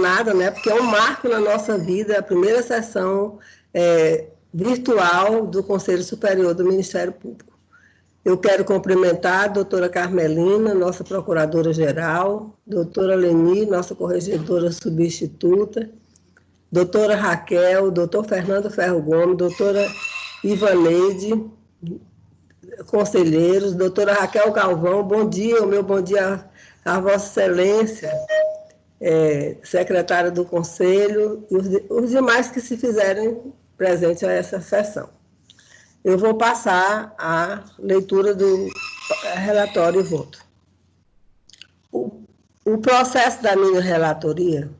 emocionada, né, porque é um marco na nossa vida, a primeira sessão virtual do Conselho Superior do Ministério Público. Eu quero cumprimentar a doutora Carmelina, nossa procuradora-geral, doutora Leni, nossa corregedora substituta, doutora Raquel, doutor Fernando Ferro Gomes, doutora Ivaneide, conselheiros, doutora Raquel Galvão, bom dia, o meu bom dia a Vossa Excelência, secretária do Conselho, e os demais que se fizerem presentes a essa sessão. Eu vou passar a leitura do relatório e voto. O processo da minha relatoria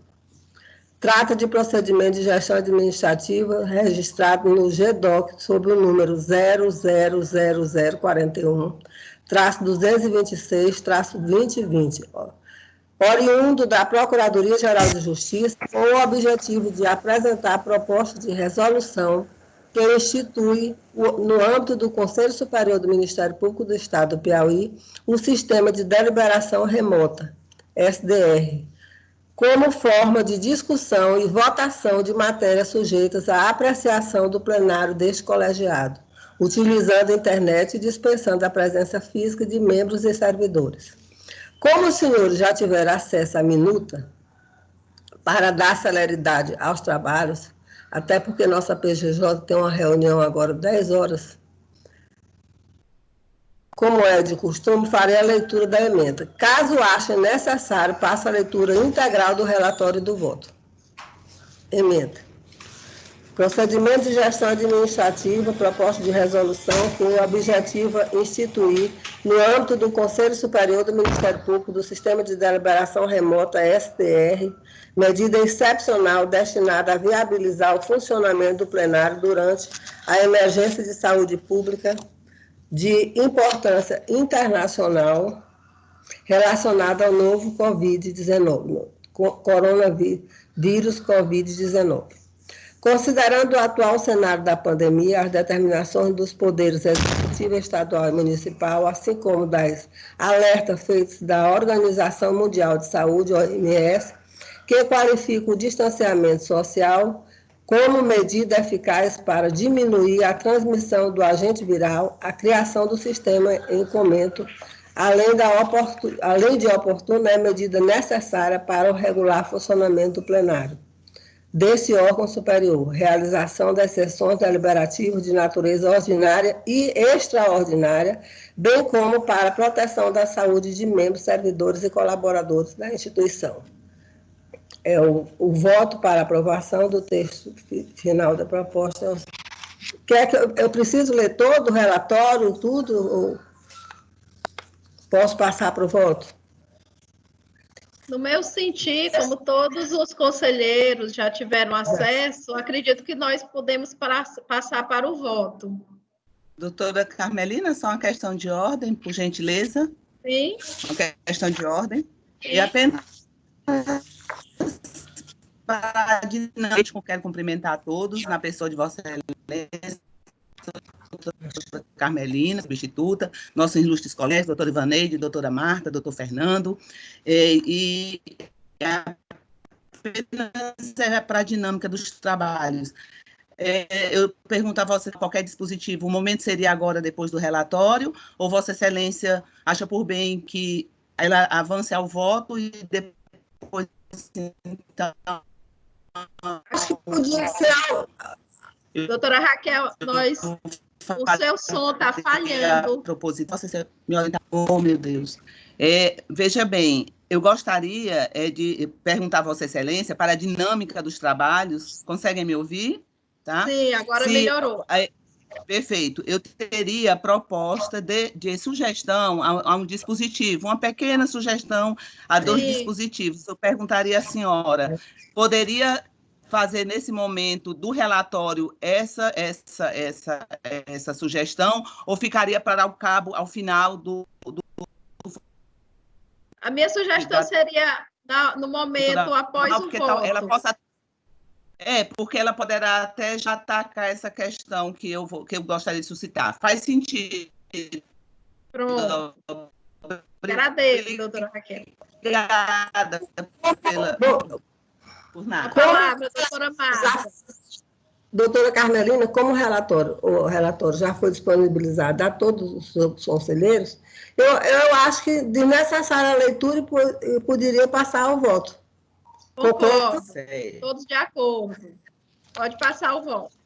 trata de procedimento de gestão administrativa registrado no GDOC sob o número 000041-226-2020, oriundo da Procuradoria-Geral de Justiça, com o objetivo de apresentar a proposta de resolução que institui, no âmbito do Conselho Superior do Ministério Público do Estado do Piauí, o Sistema de Deliberação Remota, SDR, como forma de discussão e votação de matérias sujeitas à apreciação do plenário deste colegiado, utilizando a internet e dispensando a presença física de membros e servidores. Como os senhores já tiveram acesso à minuta, para dar celeridade aos trabalhos, até porque nossa PGJ tem uma reunião agora 10 horas, como é de costume, farei a leitura da emenda. Caso achem necessário, passo a leitura integral do relatório e do voto. Emenda. Procedimento de gestão administrativa, proposta de resolução com o objetivo instituir, no âmbito do Conselho Superior do Ministério Público do Sistema de Deliberação Remota, SDR, medida excepcional destinada a viabilizar o funcionamento do plenário durante a emergência de saúde pública de importância internacional relacionada ao novo Covid-19, coronavírus Covid-19. Considerando o atual cenário da pandemia, as determinações dos poderes executivo, estadual e municipal, assim como das alertas feitos da Organização Mundial de Saúde, OMS, que qualificam o distanciamento social como medida eficaz para diminuir a transmissão do agente viral, a criação do sistema em comento, além de oportuna, é medida necessária para o regular funcionamento do plenário desse órgão superior, realização das sessões deliberativas de natureza ordinária e extraordinária, bem como para a proteção da saúde de membros, servidores e colaboradores da instituição. O voto para aprovação do texto final da proposta. Quer que eu preciso ler todo o relatório, tudo, ou posso passar para o voto? No meu sentir, como todos os conselheiros já tiveram acesso, acredito que nós podemos passar para o voto. Doutora Carmelina, só uma questão de ordem, por gentileza. Sim. Uma questão de ordem. Sim. E apenas para a dinâmica, eu quero cumprimentar a todos, na pessoa de Vossa Excelência, doutora Carmelina, substituta, nossos ilustres colegas, doutora Ivaneide, doutora Marta, doutor Fernando, e apenas para a dinâmica dos trabalhos. Eu pergunto a Vossa qualquer dispositivo, o momento seria agora, depois do relatório, ou Vossa Excelência acha por bem que ela avance ao voto e depois, então... Acho que podia ser... Doutora Raquel, o seu som está falhando. Oh, meu Deus. Veja bem, eu gostaria de perguntar a Vossa Excelência para a dinâmica dos trabalhos. Conseguem me ouvir? Tá? Sim, agora melhorou. Perfeito. Eu teria proposta de sugestão a um dispositivo, uma pequena sugestão a dois dispositivos. Eu perguntaria à senhora, poderia fazer nesse momento do relatório essa sugestão, ou ficaria para o cabo ao final do... A minha sugestão seria no momento após o voto. Ela possa... porque ela poderá até já atacar essa questão que eu gostaria de suscitar. Faz sentido. Pronto. Agradeço, doutora Raquel. Obrigada pela... Por A nada. palavra, doutora Marta. Doutora Carmelina, como o relatório já foi disponibilizado a todos os outros conselheiros, eu acho que de necessária leitura e poderia passar ao voto. Concordo. Certo. Todos de acordo. Pode passar o voto.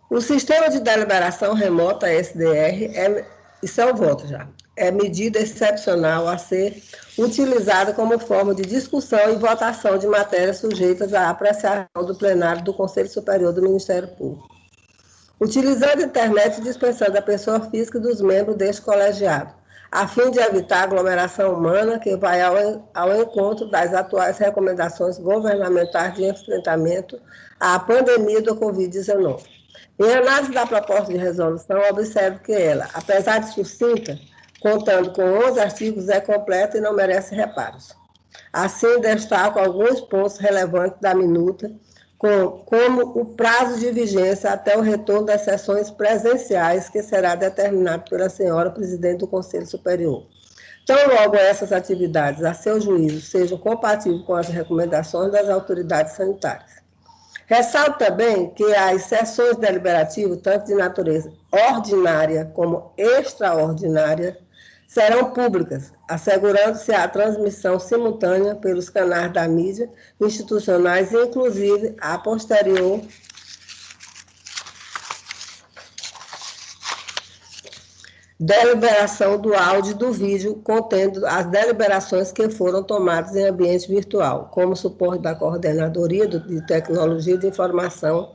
O sistema de deliberação remota, SDR, isso é o voto já, é medida excepcional a ser utilizada como forma de discussão e votação de matérias sujeitas à apreciação do plenário do Conselho Superior do Ministério Público, utilizando a internet e dispensando a pessoa física dos membros deste colegiado, a fim de evitar aglomeração humana que vai ao encontro das atuais recomendações governamentais de enfrentamento à pandemia do Covid-19. Em análise da proposta de resolução, observo que ela, apesar de sucinta, contando com 11 artigos, é completa e não merece reparos. Assim, destaco alguns pontos relevantes da minuta, como o prazo de vigência até o retorno das sessões presenciais, que será determinado pela senhora presidente do Conselho Superior. Tão logo essas atividades, a seu juízo, sejam compatíveis com as recomendações das autoridades sanitárias. Ressalto também que as sessões deliberativas, tanto de natureza ordinária como extraordinária, serão públicas, assegurando-se a transmissão simultânea pelos canais da mídia institucionais, inclusive a posterior deliberação do áudio e do vídeo contendo as deliberações que foram tomadas em ambiente virtual, como suporte da Coordenadoria de Tecnologia de Informação,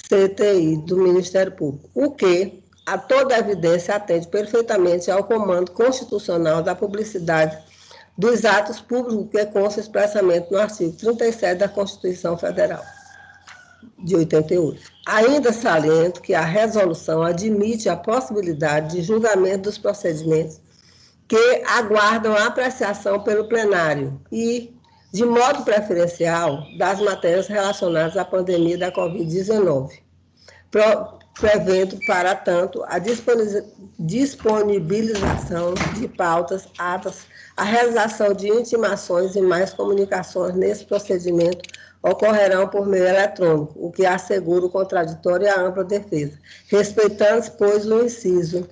CTI, do Ministério Público, o que, a toda evidência, atende perfeitamente ao comando constitucional da publicidade dos atos públicos que consta expressamente no artigo 37 da Constituição Federal de 88. Ainda saliento que a resolução admite a possibilidade de julgamento dos procedimentos que aguardam a apreciação pelo plenário e, de modo preferencial, das matérias relacionadas à pandemia da Covid-19, prevendo, para tanto, a disponibilização de pautas, atas, a realização de intimações e mais comunicações nesse procedimento ocorrerão por meio eletrônico, o que assegura o contraditório e a ampla defesa, respeitando, pois, o inciso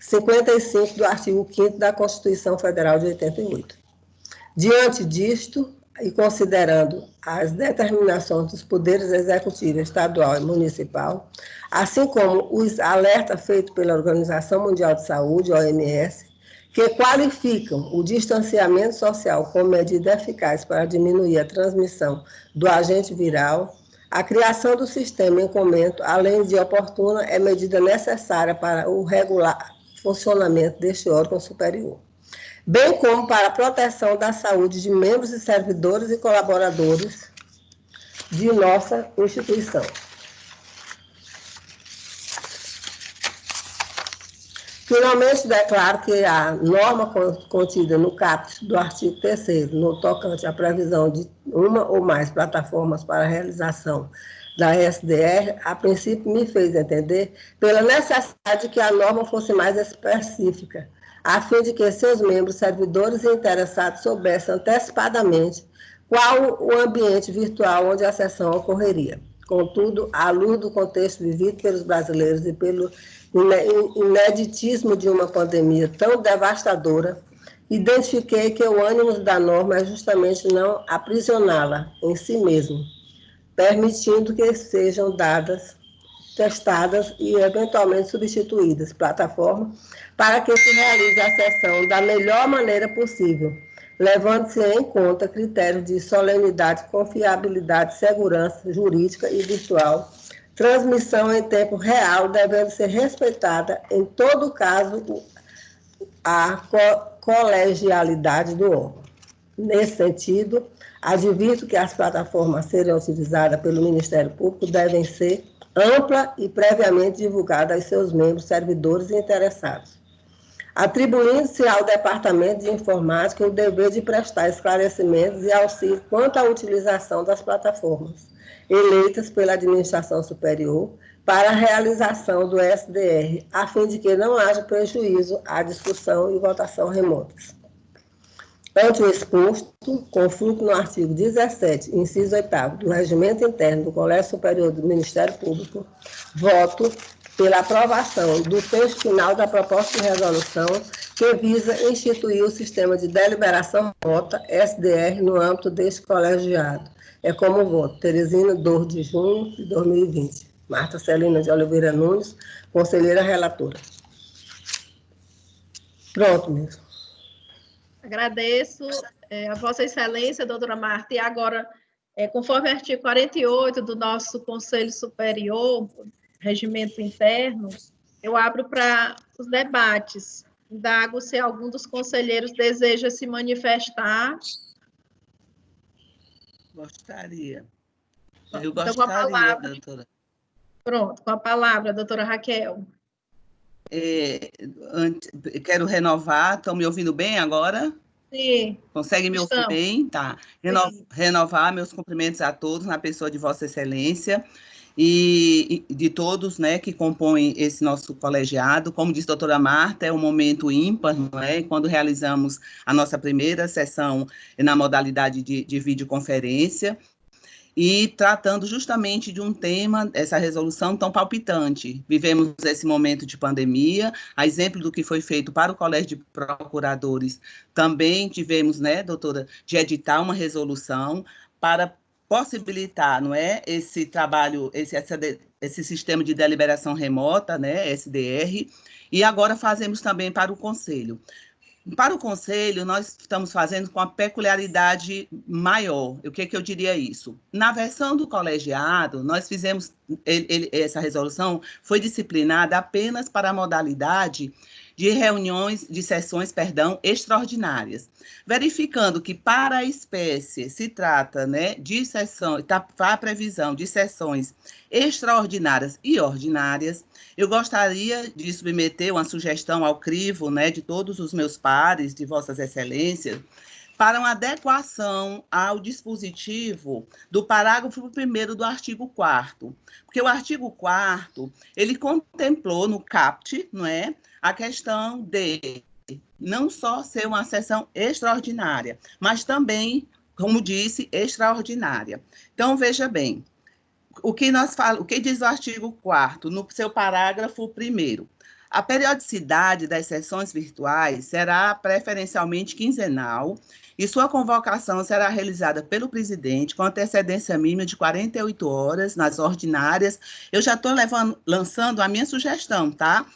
55 do artigo 5º da Constituição Federal de 88. Diante disto, e considerando as determinações dos poderes executivo, estadual e municipal, assim como os alertas feitos pela Organização Mundial de Saúde, OMS, que qualificam o distanciamento social como medida eficaz para diminuir a transmissão do agente viral, a criação do sistema em comento, além de oportuna, é medida necessária para o regular funcionamento deste órgão superior, bem como para a proteção da saúde de membros e servidores e colaboradores de nossa instituição. Finalmente, declaro que a norma contida no caput do artigo 3º, no tocante à previsão de uma ou mais plataformas para a realização da SDR, a princípio me fez entender pela necessidade de que a norma fosse mais específica, a fim de que seus membros, servidores e interessados soubessem antecipadamente qual o ambiente virtual onde a sessão ocorreria. Contudo, à luz do contexto vivido pelos brasileiros e pelo ineditismo de uma pandemia tão devastadora, identifiquei que o ânimo da norma é justamente não aprisioná-la em si mesmo, permitindo que sejam dadas, testadas e eventualmente substituídas plataformas para que se realize a sessão da melhor maneira possível, levando-se em conta critérios de solenidade, confiabilidade, segurança jurídica e virtual, transmissão em tempo real, devendo ser respeitada, em todo caso, a colegialidade do órgão. Nesse sentido, advirto que as plataformas a serem utilizadas pelo Ministério Público devem ser ampla e previamente divulgada aos seus membros, servidores e interessados, atribuindo-se ao Departamento de Informática o dever de prestar esclarecimentos e auxílio quanto à utilização das plataformas eleitas pela administração superior para a realização do SDR, a fim de que não haja prejuízo à discussão e votação remotas. Ante o exposto, consulto no artigo 17, inciso 8º, do Regimento Interno do Colégio Superior do Ministério Público, voto pela aprovação do texto final da proposta de resolução que visa instituir o sistema de deliberação remota, SDR, no âmbito deste colegiado. É como voto. Teresina, 2 de junho de 2020. Marta Celina de Oliveira Nunes, conselheira relatora. Pronto, mesmo. Agradeço a Vossa Excelência, doutora Marta. E agora, conforme o artigo 48 do nosso Conselho Superior, Regimento Interno, eu abro para os debates. Indago se algum dos conselheiros deseja se manifestar. Gostaria. Eu então, gostaria, doutora. Pronto, com a palavra, doutora Raquel. Quero renovar, estão me ouvindo bem agora? Sim. Consegue me ouvir bem? Tá. Renovar meus cumprimentos a todos, na pessoa de Vossa Excelência, e de todos, né, que compõem esse nosso colegiado. Como disse a doutora Marta, é um momento ímpar, não é? Quando realizamos a nossa primeira sessão na modalidade de videoconferência, e tratando justamente de um tema, essa resolução tão palpitante. Vivemos esse momento de pandemia, a exemplo do que foi feito para o Colégio de Procuradores, também tivemos, né, doutora, de editar uma resolução para possibilitar, não é, esse trabalho, esse sistema de deliberação remota, né, SDR, e agora fazemos também para o Conselho. Para o Conselho, nós estamos fazendo com a peculiaridade maior. O que eu diria isso? Na versão do colegiado, nós fizemos, essa resolução foi disciplinada apenas para a modalidade de reuniões, de sessões, extraordinárias, verificando que para a espécie se trata, né, de sessão, a previsão de sessões extraordinárias e ordinárias. Eu gostaria de submeter uma sugestão ao crivo, né, de todos os meus pares, de Vossas Excelências, para uma adequação ao dispositivo do parágrafo 1º do artigo 4º, porque o artigo 4º, ele contemplou no CAPT, não é, a questão de não só ser uma sessão extraordinária, mas também, como disse, extraordinária. Então, veja bem, o que diz o artigo 4º, no seu parágrafo 1º? A periodicidade das sessões virtuais será preferencialmente quinzenal e sua convocação será realizada pelo presidente com antecedência mínima de 48 horas nas ordinárias. Eu já estou lançando a minha sugestão, tá?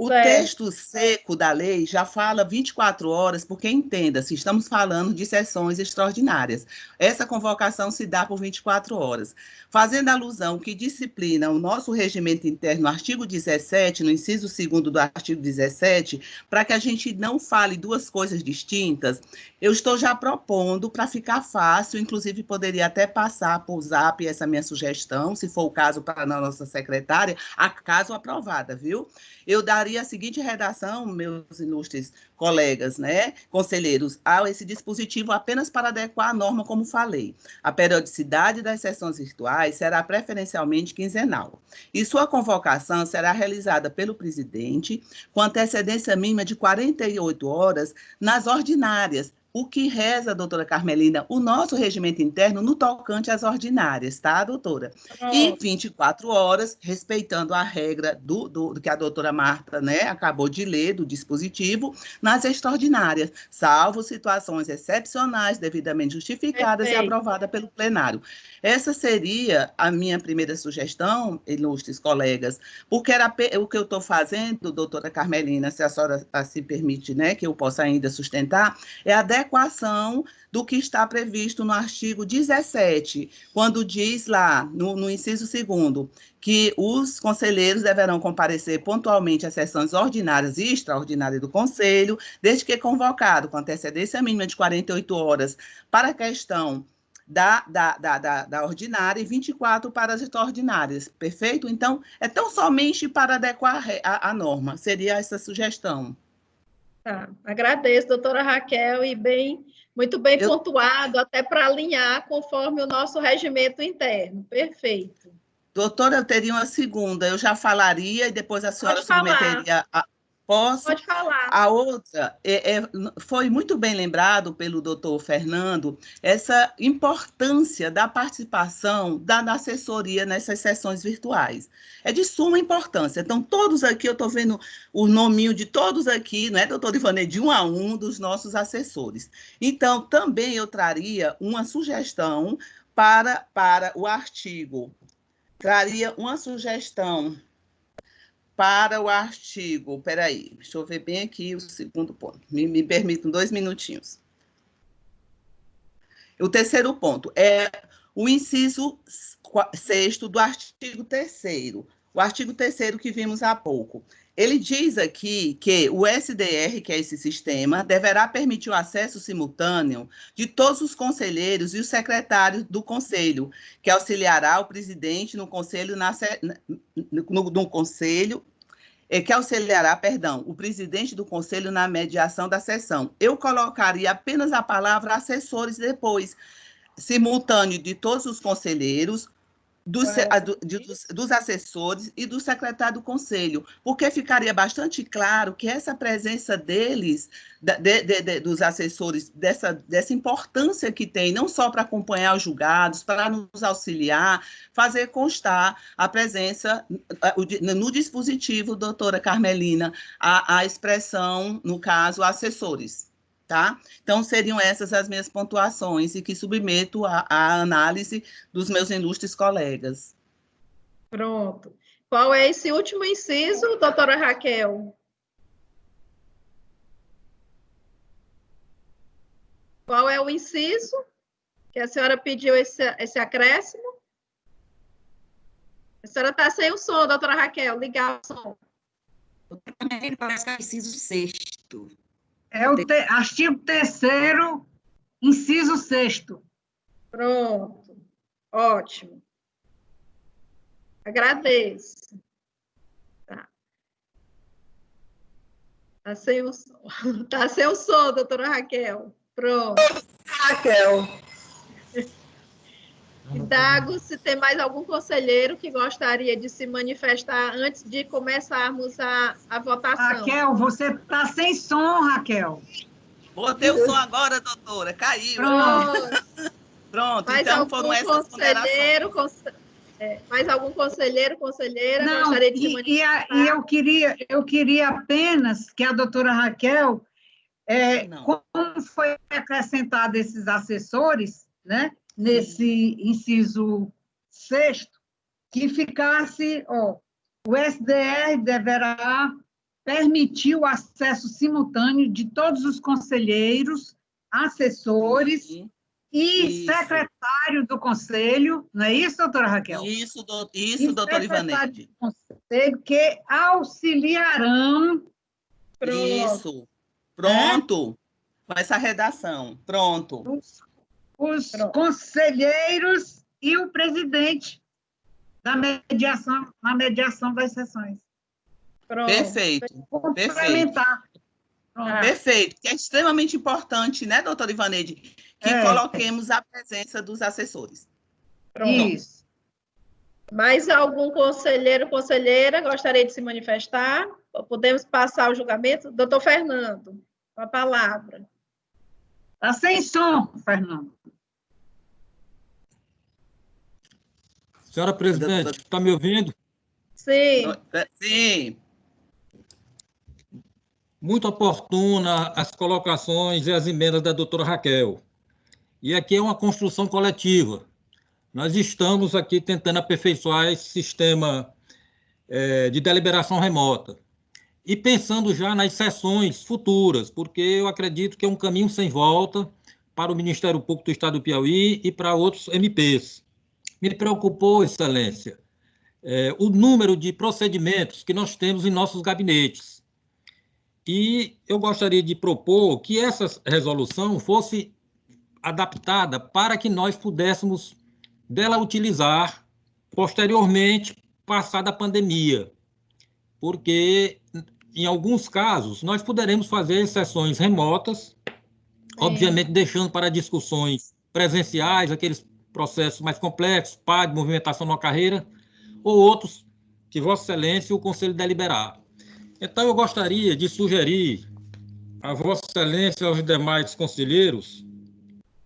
O texto seco da lei já fala 24 horas, porque entenda-se, estamos falando de sessões extraordinárias. Essa convocação se dá por 24 horas. Fazendo alusão que disciplina o nosso regimento interno, no artigo 17, no inciso 2º do artigo 17, para que a gente não fale duas coisas distintas, eu estou já propondo para ficar fácil, inclusive poderia até passar por zap essa minha sugestão, se for o caso para a nossa secretária, caso aprovada, viu? Eu daria a seguinte redação, meus ilustres colegas, né, conselheiros, a esse dispositivo apenas para adequar a norma, como falei. A periodicidade das sessões virtuais será preferencialmente quinzenal, e sua convocação será realizada pelo presidente com antecedência mínima de 48 horas nas ordinárias, o que reza, doutora Carmelina, o nosso regimento interno no tocante às ordinárias, tá, doutora? E 24 horas, respeitando a regra do que a doutora Marta, né, acabou de ler, do dispositivo, nas extraordinárias, salvo situações excepcionais, devidamente justificadas e aprovadas pelo plenário. Essa seria a minha primeira sugestão, ilustres colegas, porque era o que eu estou fazendo, doutora Carmelina, se a senhora se permite, né, que eu possa ainda sustentar, é a adequação do que está previsto no artigo 17, quando diz lá, no inciso 2º, que os conselheiros deverão comparecer pontualmente às sessões ordinárias e extraordinárias do Conselho, desde que convocado com antecedência mínima de 48 horas para a questão da ordinária e 24 para as extraordinárias, perfeito? Então, é tão somente para adequar a norma, seria essa sugestão. Tá, agradeço, doutora Raquel, e muito bem pontuado, até para alinhar conforme o nosso regimento interno, perfeito. Doutora, eu teria uma segunda, eu já falaria e depois a senhora submeteria Posso? Pode falar. A outra, foi muito bem lembrado pelo doutor Fernando, essa importância da participação da assessoria nessas sessões virtuais. É de suma importância. Então, todos aqui, eu estou vendo o nominho de todos aqui, né, doutor Ivanei, de um a um dos nossos assessores. Então, também eu traria uma sugestão para o artigo. Traria uma sugestão para o artigo. Peraí, deixa eu ver bem aqui o segundo ponto. Me permitam 2 minutinhos. O terceiro ponto é o inciso 6º do artigo 3º. O artigo 3º que vimos há pouco. Ele diz aqui que o SDR, que é esse sistema, deverá permitir o acesso simultâneo de todos os conselheiros e os secretários do conselho, que auxiliará o presidente no conselho, que auxiliará, perdão, o presidente do conselho na mediação da sessão. Eu colocaria apenas a palavra assessores depois, simultâneo de todos os conselheiros, dos assessores e do secretário do conselho, porque ficaria bastante claro que essa presença deles, dos assessores, dessa importância que tem, não só para acompanhar os julgados, para nos auxiliar, fazer constar a presença, no dispositivo, doutora Carmelina, a expressão, no caso, assessores. Tá? Então, seriam essas as minhas pontuações e que submeto à análise dos meus ilustres colegas. Pronto. Qual é esse último inciso, doutora Raquel? Qual é o inciso que a senhora pediu esse acréscimo? A senhora está sem o som, doutora Raquel. Ligar o som. Parece que é o inciso 6º. É o artigo 3º, inciso 6º. Pronto. Ótimo. Agradeço. Tá. Tá sem o som. Tá sem o som, doutora Raquel. Pronto. Raquel. Dago, se tem mais algum conselheiro que gostaria de se manifestar antes de começarmos a votação. Raquel, você está sem som, Raquel. Botei o som agora, doutora, caiu. Pronto, mais então algum foram essas ponderações. Mais algum conselheiro, conselheira Não, gostaria de se manifestar? E eu queria apenas que a doutora Raquel, como foi acrescentado esses assessores, né? Nesse inciso 6º, que ficasse, o SDR deverá permitir o acesso simultâneo de todos os conselheiros, assessores e secretário do conselho, não é isso, doutora Raquel? Isso, doutora Ivanete. Do conselho que auxiliarão. Isso, pronto, com essa redação, pronto. Os conselheiros e o presidente na mediação das sessões. Pronto. Perfeito. Complementar. Perfeito, que é extremamente importante, né, doutora Ivanede, que coloquemos a presença dos assessores. Pronto. Isso. Mais algum conselheiro, conselheira gostaria de se manifestar? Podemos passar o julgamento? Doutor Fernando, com a palavra. Está sem som, Fernando. Senhora presidente, está me ouvindo? Sim. Sim. Muito oportuna as colocações e as emendas da doutora Raquel. E aqui é uma construção coletiva. Nós estamos aqui tentando aperfeiçoar esse sistema de deliberação remota. E pensando já nas sessões futuras, porque eu acredito que é um caminho sem volta para o Ministério Público do Estado do Piauí e para outros MPs. Me preocupou, Excelência, o número de procedimentos que nós temos em nossos gabinetes. E eu gostaria de propor que essa resolução fosse adaptada para que nós pudéssemos dela utilizar posteriormente, passada a pandemia. Porque, em alguns casos, nós poderemos fazer sessões remotas, obviamente deixando para discussões presenciais, aqueles processos mais complexos, PAD, movimentação na carreira, ou outros que Vossa Excelência e o Conselho deliberar. Então, eu gostaria de sugerir a Vossa Excelência e aos demais conselheiros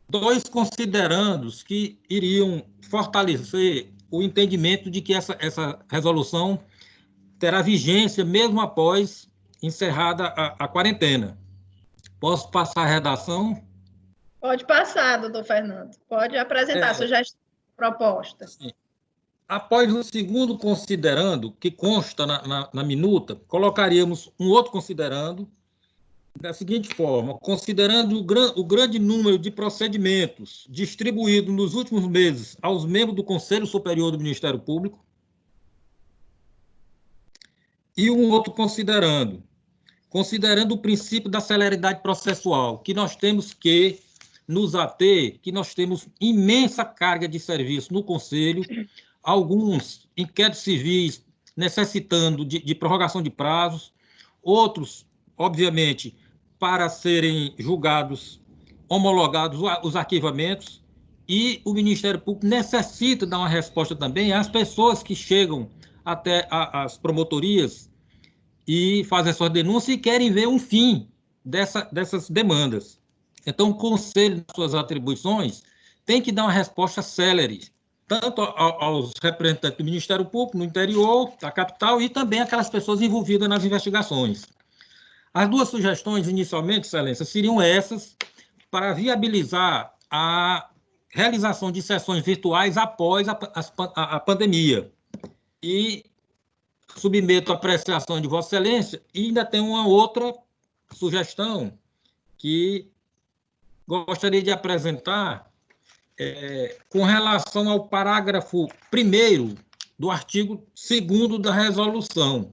2 considerandos que iriam fortalecer o entendimento de que essa resolução terá vigência mesmo após encerrada a quarentena. Posso passar a redação? Pode passar, doutor Fernando. Pode apresentar a sugestão, proposta. Sim. Após o segundo considerando, que consta na minuta, colocaríamos um outro considerando, da seguinte forma: considerando o grande número de procedimentos distribuídos nos últimos meses aos membros do Conselho Superior do Ministério Público, e um outro considerando o princípio da celeridade processual, que nós temos que nos ater, que nós temos imensa carga de serviço no Conselho, alguns inquéritos civis necessitando de prorrogação de prazos, outros, obviamente, para serem julgados, homologados os arquivamentos, e o Ministério Público necessita dar uma resposta também às pessoas que chegam até as promotorias e fazem suas denúncias e querem ver um fim dessas demandas. Então, o Conselho, nas suas atribuições, tem que dar uma resposta célere, tanto aos representantes do Ministério Público no interior, da capital, e também aquelas pessoas envolvidas nas investigações. As 2 sugestões, inicialmente, Excelência, seriam essas, para viabilizar a realização de sessões virtuais após a pandemia. E submeto à apreciação de Vossa Excelência, e ainda tem uma outra sugestão que gostaria de apresentar com relação ao parágrafo 1º do artigo 2º da resolução.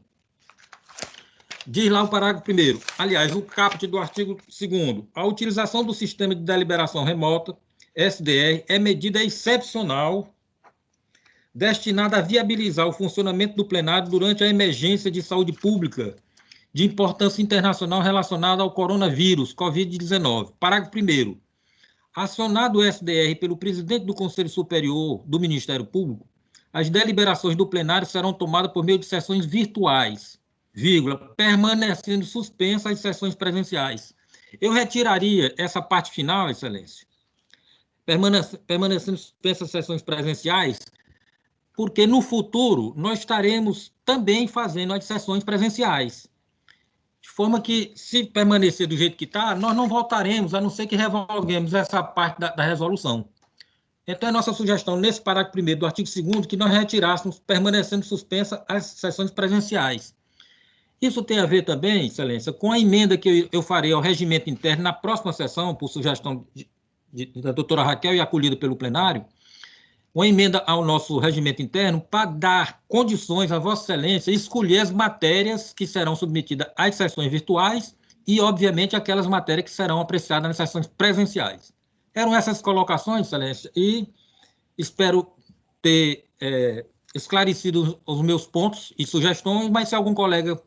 Diz lá o parágrafo 1º, aliás, o caput do artigo 2º, a utilização do sistema de deliberação remota, SDR, é medida excepcional destinada a viabilizar o funcionamento do plenário durante a emergência de saúde pública de importância internacional relacionada ao coronavírus, Covid-19. Parágrafo 1º. Acionado o SDR pelo presidente do Conselho Superior do Ministério Público, as deliberações do plenário serão tomadas por meio de sessões virtuais, permanecendo suspensas as sessões presenciais. Eu retiraria essa parte final, Excelência, permanecendo suspensas as sessões presenciais, porque no futuro nós estaremos também fazendo as sessões presenciais. De forma que, se permanecer do jeito que está, nós não voltaremos, a não ser que revoguemos essa parte da resolução. Então, é nossa sugestão, nesse parágrafo 1º do artigo 2º, que nós retirássemos, permanecendo suspensas as sessões presenciais. Isso tem a ver também, Excelência, com a emenda que eu farei ao regimento interno na próxima sessão, por sugestão da doutora Raquel e acolhida pelo plenário, uma emenda ao nosso regimento interno para dar condições a Vossa Excelência escolher as matérias que serão submetidas às sessões virtuais e, obviamente, aquelas matérias que serão apreciadas nas sessões presenciais. Eram essas colocações, Excelência, e espero ter esclarecido os meus pontos e sugestões, mas se algum colega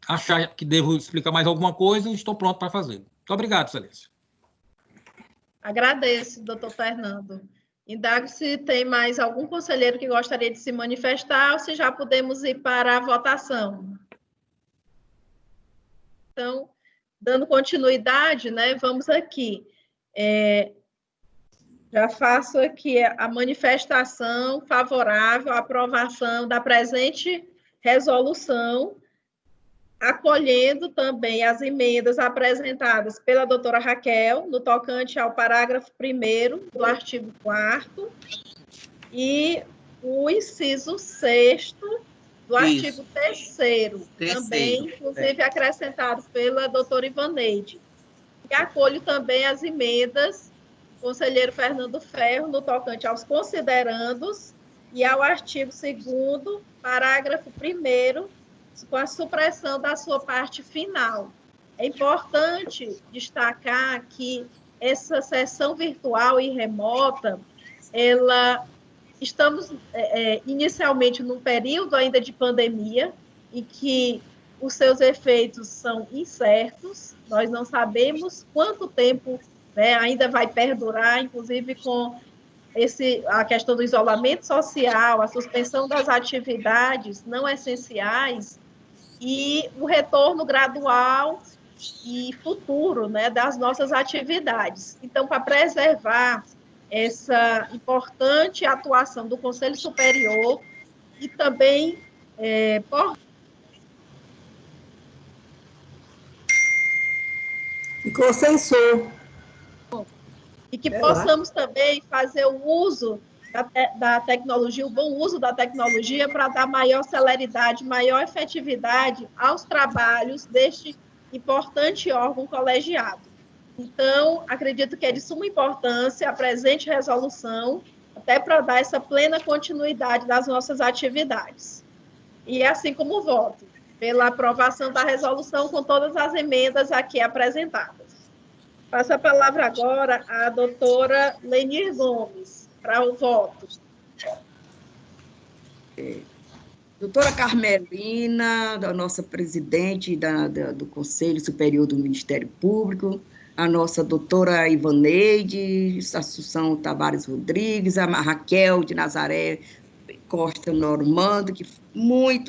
achar que devo explicar mais alguma coisa, estou pronto para fazer. Muito obrigado, Excelência. Agradeço, doutor Fernando. Indago se tem mais algum conselheiro que gostaria de se manifestar ou se já podemos ir para a votação. Então, dando continuidade, né, vamos aqui. Já faço aqui a manifestação favorável à aprovação da presente resolução, acolhendo também as emendas apresentadas pela doutora Raquel, no tocante ao parágrafo 1º do artigo 4º e o inciso 6º do artigo 3º, também, inclusive, acrescentado pela doutora Ivaneide. E acolho também as emendas do conselheiro Fernando Ferro, no tocante aos considerandos e ao artigo 2º, parágrafo 1º, com a supressão da sua parte final. É importante destacar que essa sessão virtual e remota, estamos inicialmente num período ainda de pandemia, e que os seus efeitos são incertos, nós não sabemos quanto tempo ainda vai perdurar, inclusive com a questão do isolamento social, a suspensão das atividades não essenciais, e o retorno gradual e futuro, né, das nossas atividades. Então, para preservar essa importante atuação do Conselho Superior e também Ficou sem som. E que possamos também fazer o uso da tecnologia, o bom uso da tecnologia para dar maior celeridade, maior efetividade aos trabalhos deste importante órgão colegiado. Então, acredito que é de suma importância a presente resolução, até para dar essa plena continuidade das nossas atividades. E assim como o voto, pela aprovação da resolução com todas as emendas aqui apresentadas. Passo a palavra agora à doutora Lenir Gomes, para o voto. Doutora Carmelina, da nossa presidente do Conselho Superior do Ministério Público, a nossa doutora Ivaneide, Assunção Tavares Rodrigues, a Raquel de Nazaré Costa Normando, que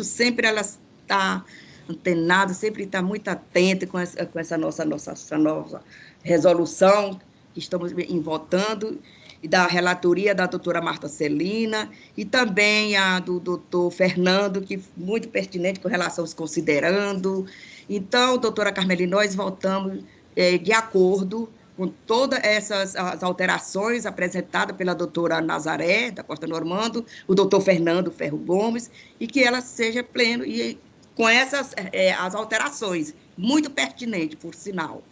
sempre ela está antenada, sempre está muito atenta com essa nossa resolução que estamos votando, e da relatoria da doutora Marta Celina, e também a do doutor Fernando, que muito pertinente com relação aos considerando. Então, doutora Carmelina, nós votamos de acordo com todas essas as alterações apresentadas pela doutora Nazaré, da Costa Normando, o doutor Fernando Ferro Gomes, e que ela seja pleno, e com essas as alterações, muito pertinente, por sinal.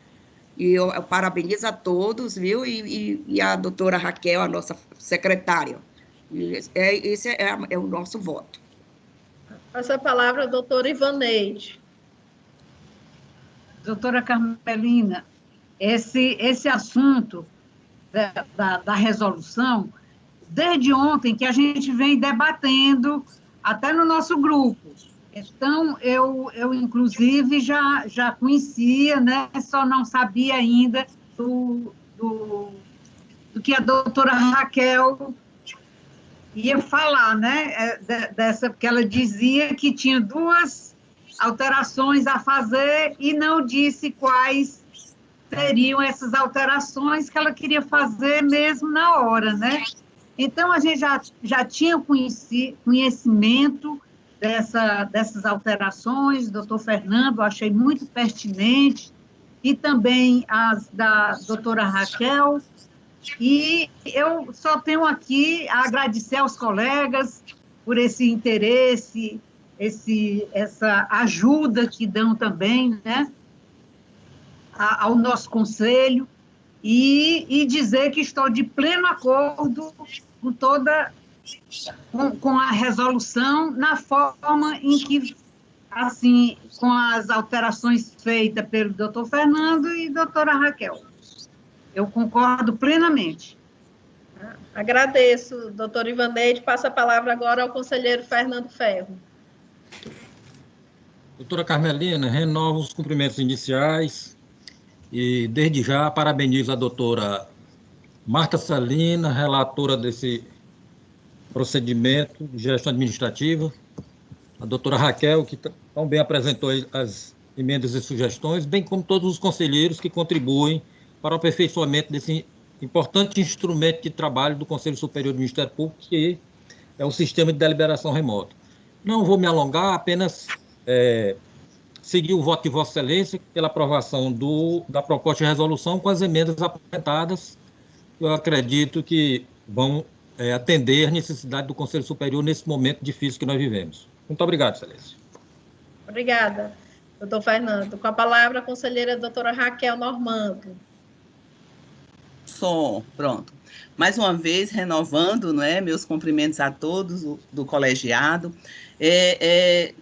E eu parabenizo a todos, viu? E a doutora Raquel, a nossa secretária. Esse é o nosso voto. Passa a palavra à doutora Ivaneide. Doutora Carmelina, esse assunto da resolução, desde ontem que a gente vem debatendo, até no nosso grupo. Então, eu inclusive, já conhecia, né? Só não sabia ainda do que a doutora Raquel ia falar, né? Porque ela dizia que tinha 2 alterações a fazer e não disse quais seriam essas alterações que ela queria fazer mesmo na hora, né? Então, a gente já tinha conhecimento dessas alterações, doutor Fernando, achei muito pertinente, e também as da doutora Raquel, e eu só tenho aqui a agradecer aos colegas por esse interesse, essa ajuda que dão também, né, ao nosso conselho, e dizer que estou de pleno acordo com a resolução, na forma em que, assim, com as alterações feitas pelo doutor Fernando e doutora Raquel. Eu concordo plenamente. Agradeço, doutora Ivaneide. Passa a palavra agora ao conselheiro Fernando Ferro. Doutora Carmelina, renovo os cumprimentos iniciais e, desde já, parabenizo a doutora Marta Celina, relatora desse procedimento de gestão administrativa, a doutora Raquel, que tão bem apresentou as emendas e sugestões, bem como todos os conselheiros que contribuem para o aperfeiçoamento desse importante instrumento de trabalho do Conselho Superior do Ministério Público, que é o sistema de deliberação remota. Não vou me alongar, apenas seguir o voto de Vossa Excelência pela aprovação da proposta de resolução com as emendas apresentadas. Eu acredito que vão atender a necessidade do Conselho Superior nesse momento difícil que nós vivemos. Muito obrigado, Excelência. Obrigada, doutor Fernando. Com a palavra, a conselheira doutora Raquel Normando. Pronto. Mais uma vez, renovando, não é, meus cumprimentos a todos do colegiado.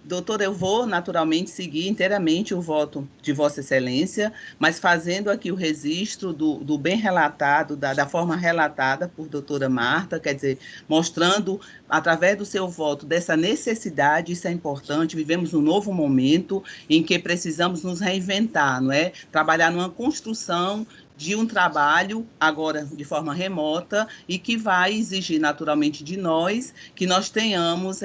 Doutor, eu vou naturalmente seguir inteiramente o voto de Vossa Excelência, mas fazendo aqui o registro do bem relatado, da forma relatada por doutora Marta, quer dizer, mostrando, através do seu voto, dessa necessidade, isso é importante, vivemos um novo momento em que precisamos nos reinventar, não é? Trabalhar numa construção de um trabalho, agora de forma remota, e que vai exigir naturalmente de nós que nós tenhamos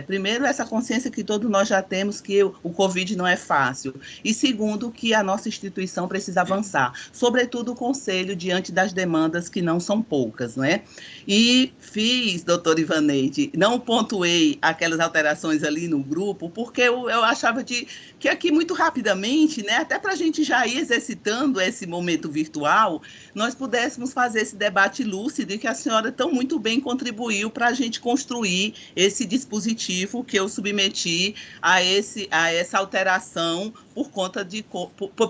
primeiro, essa consciência que todos nós já temos que o Covid não é fácil, e segundo, que a nossa instituição precisa avançar, sobretudo o Conselho, diante das demandas que não são poucas, não é? E fiz, doutora Ivaneide, não pontuei aquelas alterações ali no grupo, porque eu achava que aqui muito rapidamente, né, até para a gente já ir exercitando esse momento virtual, nós pudéssemos fazer esse debate lúcido e que a senhora tão muito bem contribuiu para a gente construir esse dispositivo que eu submeti a essa alteração por conta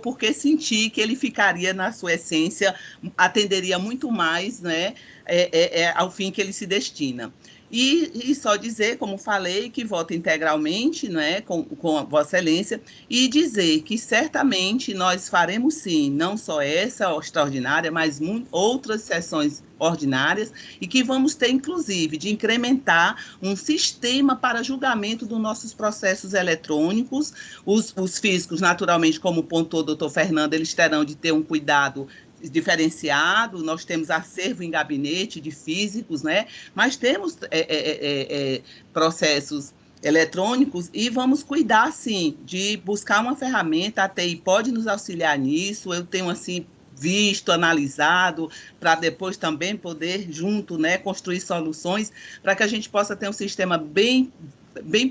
porque senti que ele ficaria na sua essência, atenderia muito mais, né, ao fim que ele se destina. E só dizer, como falei, que voto integralmente, né, com a Vossa Excelência, e dizer que certamente nós faremos sim, não só essa extraordinária, mas outras sessões ordinárias, e que vamos ter, inclusive, de incrementar um sistema para julgamento dos nossos processos eletrônicos. Os físicos, naturalmente, como pontuou o doutor Fernando, eles terão de ter um cuidado diferenciado, nós temos acervo em gabinete de físicos, né? Mas temos processos eletrônicos e vamos cuidar, sim, de buscar uma ferramenta, a TI pode nos auxiliar nisso, eu tenho, assim, visto, analisado, para depois também poder, junto, né, construir soluções para que a gente possa ter um sistema bem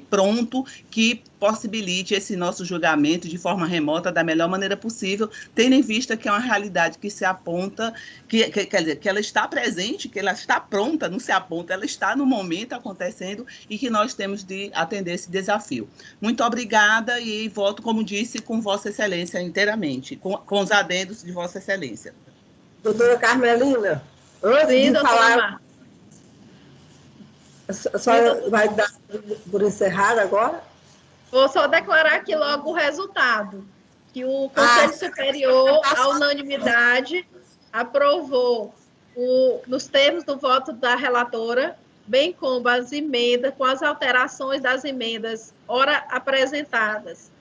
pronto, que possibilite esse nosso julgamento de forma remota da melhor maneira possível, tendo em vista que é uma realidade que se aponta, quer dizer, que ela está presente, que ela está pronta, não se aponta, ela está no momento acontecendo e que nós temos de atender esse desafio. Muito obrigada e voto, como disse, com Vossa Excelência inteiramente, com os adendos de Vossa Excelência. Doutora Carmelina, antes Sim, de falar... Mar. A senhora vai dar por encerrada agora? Vou só declarar aqui logo o resultado, que o Conselho Superior, à unanimidade, aprovou, nos termos do voto da relatora, bem como as emendas, com as alterações das emendas ora apresentadas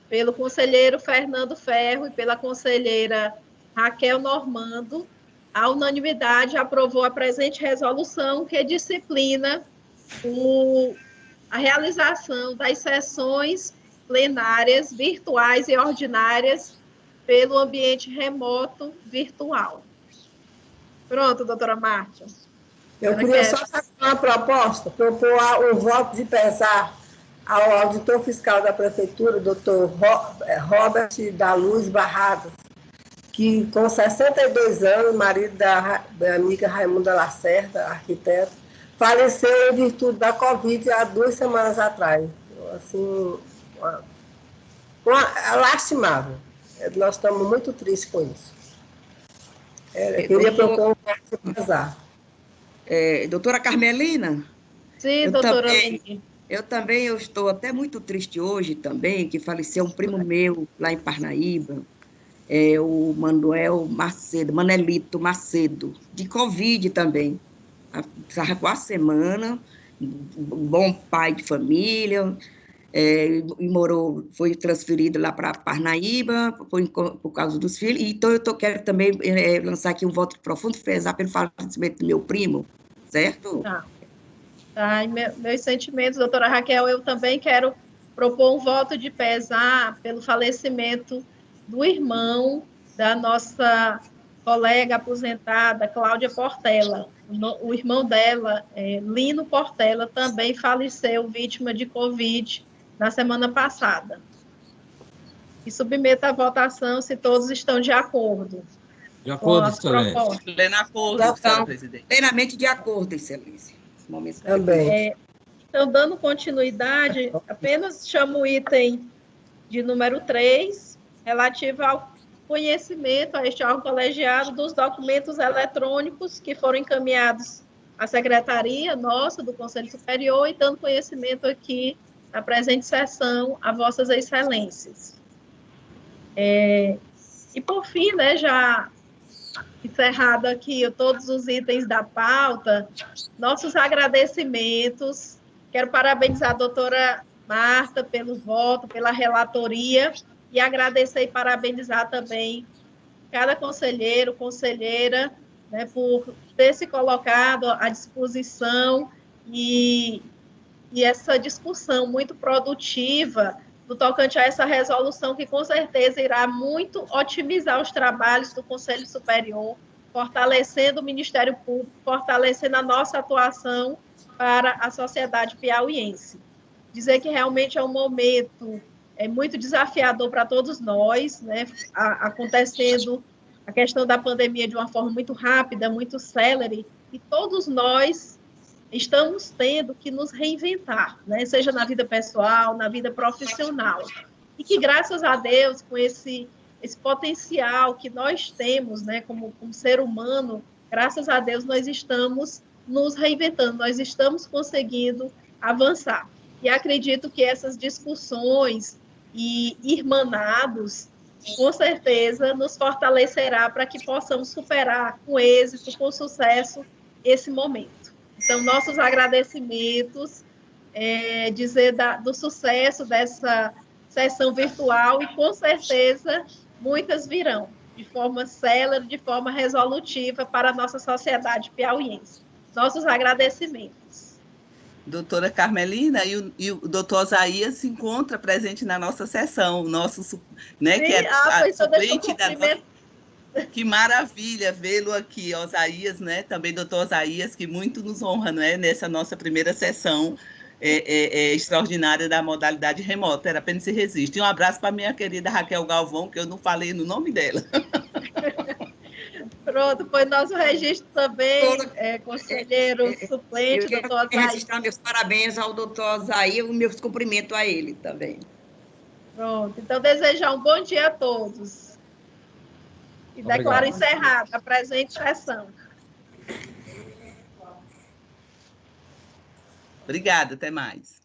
pelo conselheiro Fernando Ferro e pela conselheira Raquel Normando. A unanimidade aprovou a presente resolução, que disciplina a realização das sessões plenárias virtuais e ordinárias pelo ambiente remoto virtual. Pronto, doutora Márcia. Eu queria só fazer uma proposta, propor o voto de pesar ao auditor fiscal da Prefeitura, doutor Robert da Luz Barradas, que com 62 anos, marido da amiga Raimunda Lacerda, arquiteta, faleceu em virtude da Covid há 2 semanas atrás. Assim, lastimável. Nós estamos muito tristes com isso. Eu queria propor um voto de pesar. Doutora Carmelina? Sim, doutora. Eu estou até muito triste hoje também, que faleceu um primo meu lá em Parnaíba, o Manuel Macedo, Manelito Macedo, de Covid também. Estava com a semana, um bom pai de família, foi transferido lá para Parnaíba por causa dos filhos. Então, eu quero também lançar aqui um voto de profundo pesar pelo falecimento do meu primo, certo? Tá. Meus sentimentos, doutora Raquel, eu também quero propor um voto de pesar pelo falecimento do irmão da nossa colega aposentada, Cláudia Portela. O irmão dela, Lino Portela, também faleceu vítima de Covid na semana passada. E submeto à votação se todos estão de acordo. De acordo, Excelência. Plenamente de acordo, Excelência. Também. Então, dando continuidade, apenas chamo o item de número 3, relativo ao conhecimento a este órgão colegiado dos documentos eletrônicos que foram encaminhados à secretaria nossa do Conselho Superior e dando conhecimento aqui na presente sessão a vossas excelências. E por fim, né, já encerrado aqui todos os itens da pauta, nossos agradecimentos. Quero parabenizar a doutora Marta pelo voto, pela relatoria, e agradecer e parabenizar também cada conselheiro, conselheira, né, por ter se colocado à disposição e essa discussão muito produtiva no tocante a essa resolução que, com certeza, irá muito otimizar os trabalhos do Conselho Superior, fortalecendo o Ministério Público, fortalecendo a nossa atuação para a sociedade piauiense. Dizer que realmente é um momento muito desafiador para todos nós, né? Acontecendo a questão da pandemia de uma forma muito rápida, muito célere, e todos nós estamos tendo que nos reinventar, né? Seja na vida pessoal, na vida profissional. E que, graças a Deus, com esse potencial que nós temos, né, como ser humano, graças a Deus, nós estamos nos reinventando, nós estamos conseguindo avançar. E acredito que essas discussões e irmanados, com certeza, nos fortalecerá para que possamos superar com êxito, com sucesso, esse momento. Então, nossos agradecimentos, dizer do sucesso dessa sessão virtual e, com certeza, muitas virão, de forma célere, de forma resolutiva para a nossa sociedade piauiense. Nossos agradecimentos. Doutora Carmelina, e o doutor Osaías se encontra presente na nossa sessão, nosso, né, sim, que é a suplente da nossa... Que maravilha vê-lo aqui, Osaías, né? Também doutor Osaías, que muito nos honra, né? Nessa nossa primeira sessão extraordinária da modalidade remota. Era apenas se resiste. Um abraço para a minha querida Raquel Galvão, que eu não falei no nome dela. Pronto, foi nosso registro também, conselheiro suplente, doutor Osaías. Eu quero registrar meus parabéns ao doutor Osaías e meus cumprimentos a ele também. Pronto, então desejar um bom dia a todos. E declaro encerrada a presente sessão. Obrigada, até mais.